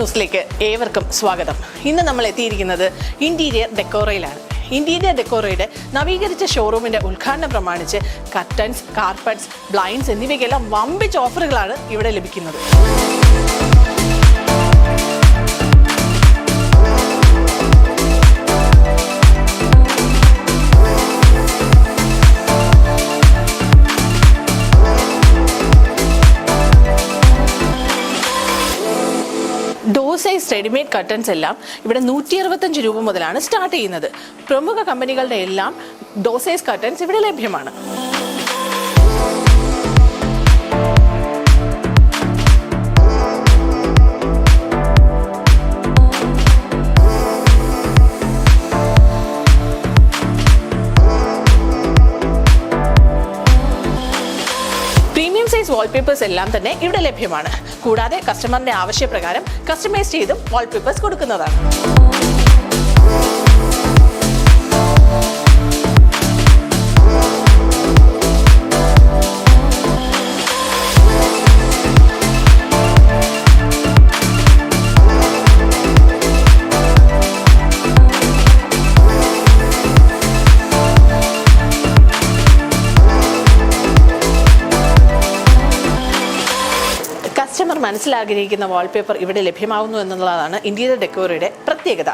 ന്യൂസിലേക്ക് ഏവർക്കും സ്വാഗതം. ഇന്ന് നമ്മൾ എത്തിയിരിക്കുന്നത് ഇന്റീരിയർ ഡെക്കോറയിലാണ്. ഇന്റീരിയർ ഡെക്കോറയുടെ നവീകരിച്ച ഷോറൂമിന്റെ ഉദ്ഘാടനം പ്രമാണിച്ച് കർട്ടൻസ്, കാർപ്പറ്റ്സ്, ബ്ലൈൻഡ്സ് എന്നിവയ്ക്കെല്ലാം വമ്പിച്ച ഓഫറുകളാണ് ഇവിടെ ലഭിക്കുന്നത്. സൈസ് റെഡിമെയ്ഡ് കർട്ടൻസ് എല്ലാം ഇവിടെ 165 രൂപ മുതലാണ് സ്റ്റാർട്ട് ചെയ്യുന്നത്. പ്രമുഖ കമ്പനികളുടെ എല്ലാം ഡോ സൈസ് കർട്ടൻസ് ഇവിടെ ലഭ്യമാണ്. വാൾപേപ്പേഴ്സ് എല്ലാം തന്നെ ഇവിടെ ലഭ്യമാണ്. കൂടാതെ കസ്റ്റമറിന്റെ ആവശ്യപ്രകാരം കസ്റ്റമൈസ് ചെയ്തും വാൾപേപ്പേഴ്സ് കൊടുക്കുന്നതാണ്. കസ്റ്റമർ മനസ്സിലാഗ്രഹിക്കുന്ന വാൾപേപ്പർ ഇവിടെ ലഭ്യമാവുന്നു എന്നുള്ളതാണ് ഇന്റീരിയർ ഡെക്കോറയുടെ പ്രത്യേകത.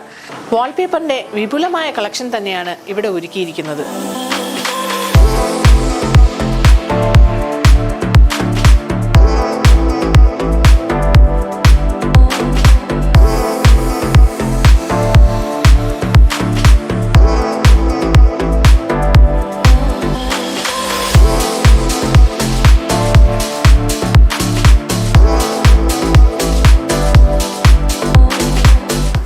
വാൾപേപ്പറിന്റെ വിപുലമായ കളക്ഷൻ തന്നെയാണ് ഇവിടെ ഒരുക്കിയിരിക്കുന്നത്.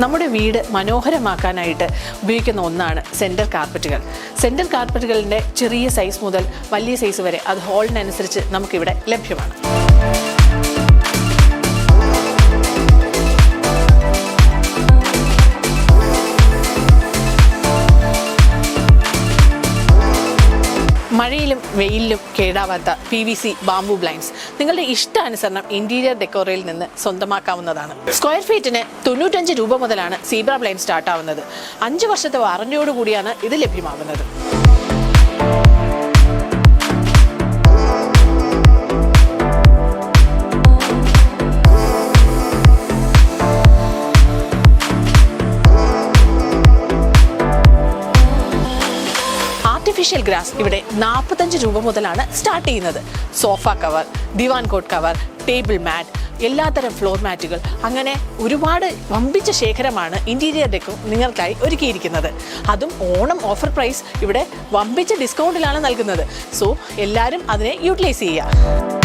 നമ്മുടെ വീട് മനോഹരമാക്കാനായിട്ട് ഉപയോഗിക്കുന്ന ഒന്നാണ് സെൻറ്റർ കാർപ്പറ്റുകൾ. സെൻറ്റർ കാർപ്പറ്റുകളുടെ ചെറിയ സൈസ് മുതൽ വലിയ സൈസ് വരെ അത് ഹോളിനനുസരിച്ച് നമുക്കിവിടെ ലഭ്യമാണ്. മഴയിലും വെയിലിലും കേടാവാത്ത PVC ബാംബു ബ്ലൈൻഡ്സ് നിങ്ങളുടെ ഇഷ്ടാനുസരണം ഇന്റീരിയർ ഡെക്കോറയിൽ നിന്ന് സ്വന്തമാക്കാവുന്നതാണ്. സ്ക്വയർ ഫീറ്റിന് 95 രൂപ മുതലാണ് സീബ്ര ബ്ലൈൻഡ് സ്റ്റാർട്ട് ആവുന്നത്. 5 വർഷത്തെ വാറന്റിയോടുകൂടിയാണ് ഇത് ലഭ്യമാവുന്നത്. ആർട്ടിഫിഷ്യൽ ഗ്രാസ് ഇവിടെ 45 രൂപ മുതലാണ് സ്റ്റാർട്ട് ചെയ്യുന്നത്. സോഫ കവർ, ദിവാൻ കോട്ട് കവർ, ടേബിൾ മാറ്റ്, എല്ലാത്തരം ഫ്ലോർ മാറ്റുകൾ, അങ്ങനെ ഒരുപാട് വമ്പിച്ച ശേഖരമാണ് ഇന്റീരിയർ ഡെക്കോ നിങ്ങൾക്കായി ഒരുക്കിയിരിക്കുന്നത്. അതും ഓണം ഓഫർ പ്രൈസ് ഇവിടെ വമ്പിച്ച ഡിസ്കൗണ്ടിലാണ് നൽകുന്നത്. സോ എല്ലാവരും അതിനെ യൂട്ടിലൈസ് ചെയ്യുക.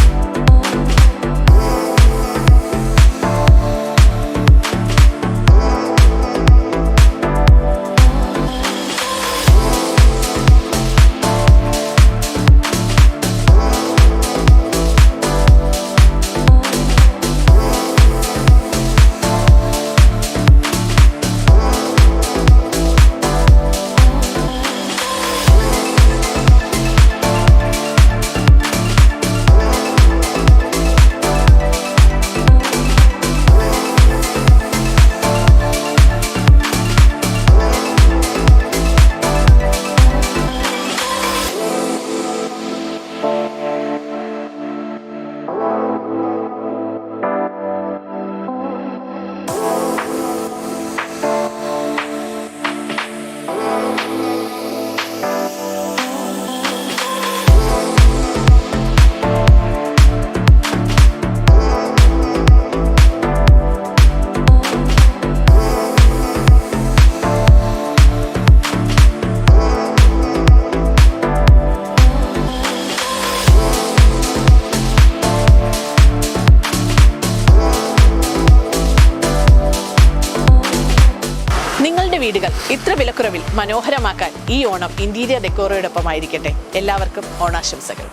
വീടുകൾ ഇത്ര വിലക്കുറവിൽ മനോഹരമാക്കാൻ ഈ ഓണം ഇന്റീരിയർ ഡെക്കോറയോടൊപ്പമായിരിക്കട്ടെ. എല്ലാവർക്കും ഓണാശംസകൾ.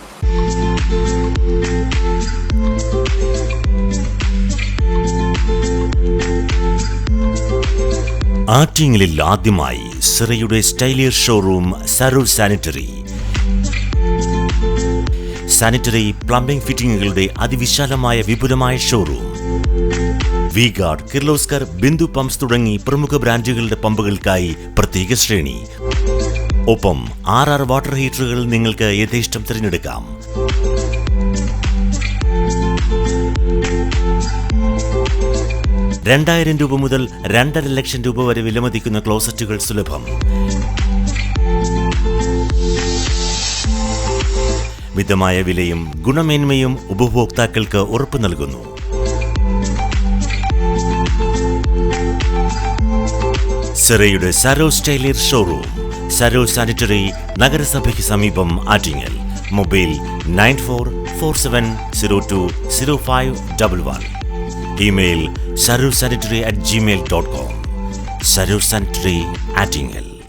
ആറ്റിങ്ങലിൽ ആദ്യമായി സിറയുടെ സ്റ്റൈലിയർ showroom Saros sanitary. Sanitary plumbing ഫിറ്റിംഗുകളുടെ അതിവിശാലമായ വിപുലമായ showroom. V Guard, Kirloskar, Bindu pumps തുടങ്ങി പ്രമുഖ ബ്രാൻഡുകളുടെ പമ്പുകൾക്കായി പ്രത്യേക ശ്രേണി. ഒപ്പം 6 വാട്ടർ ഹീറ്ററുകൾ നിങ്ങൾക്ക് യഥേഷ്ടം തിരഞ്ഞെടുക്കാം. ₹2,000 മുതൽ 2.5 ലക്ഷം വരെ വിലമതിക്കുന്ന ക്ലോസറ്റുകൾ സുലഭം. മിതമായ വിലയും ഗുണമേന്മയും ഉപഭോക്താക്കൾക്ക് ഉറപ്പു നൽകുന്നു. സിറയുടെ Saros tiler showroom, Saros sanitary, നഗരസഭയ്ക്ക് സമീപം, Attingal. Mobile 9447020511. Email sarosanitary@gmail.com. Saros sanitary, Attingal.